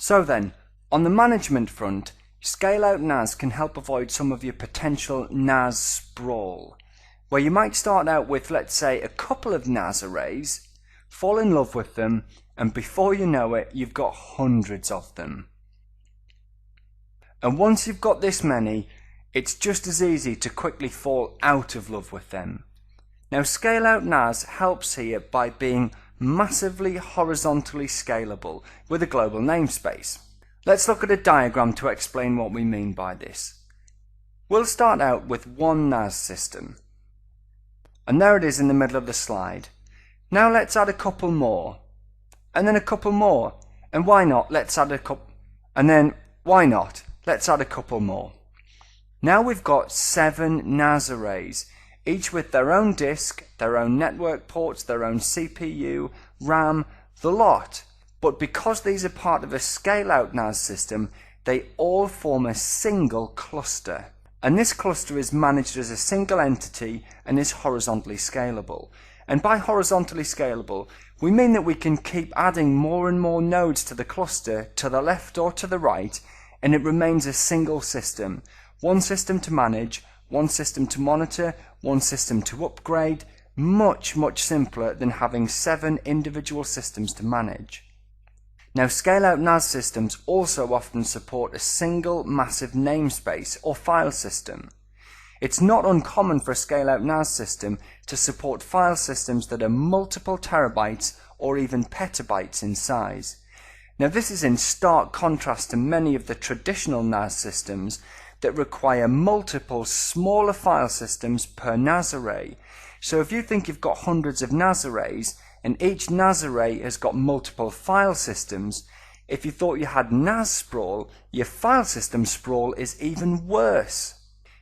So then, on the management front, scale-out NAS can help avoid some of your potential NAS sprawl, where you might start out with, let's say, a couple of NAS arrays, fall in love with them, and before you know it, you've got hundreds of them. And once you've got this many, it's just as easy to quickly fall out of love with them. Now, scale-out NAS helps here by being massively horizontally scalable with a global namespace. Let's look at a diagram to explain what we mean by this. We'll start out with one NAS system. And there it is in the middle of the slide. Now let's add a couple more. And then a couple more. And why not? Let's add a couple. And then why not? Let's add a couple more. Now we've got 7 NAS arrays, each with their own disk, their own network ports, their own CPU, RAM, the lot. But because these are part of a scale-out NAS system, they all form a single cluster. And this cluster is managed as a single entity and is horizontally scalable. And by horizontally scalable, we mean that we can keep adding more and more nodes to the cluster, to the left or to the right, and it remains a single system. One system to manage, one system to monitor, one system to upgrade. Much simpler than having 7 individual systems to manage. Now, scale-out NAS systems also often support a single massive namespace or file system. It's not uncommon for a scale-out NAS system to support file systems that are multiple terabytes or even petabytes in size. Now, this is in stark contrast to many of the traditional NAS systems that require multiple smaller file systems per NAS array. So if you think you've got hundreds of NAS arrays, and each NAS array has got multiple file systems, if you thought you had NAS sprawl, your file system sprawl is even worse.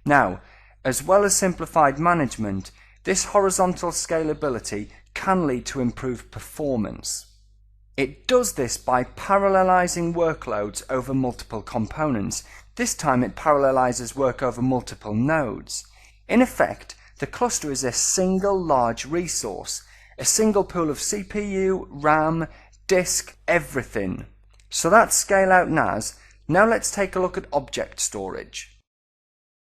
Now, as well as simplified management, this horizontal scalability can lead to improved performance. It does this by parallelizing workloads over multiple components. This time it parallelizes work over multiple nodes. In effect, the cluster is a single large resource, a single pool of CPU, RAM, disk, everything. So that's scale-out NAS. Now let's take a look at object storage.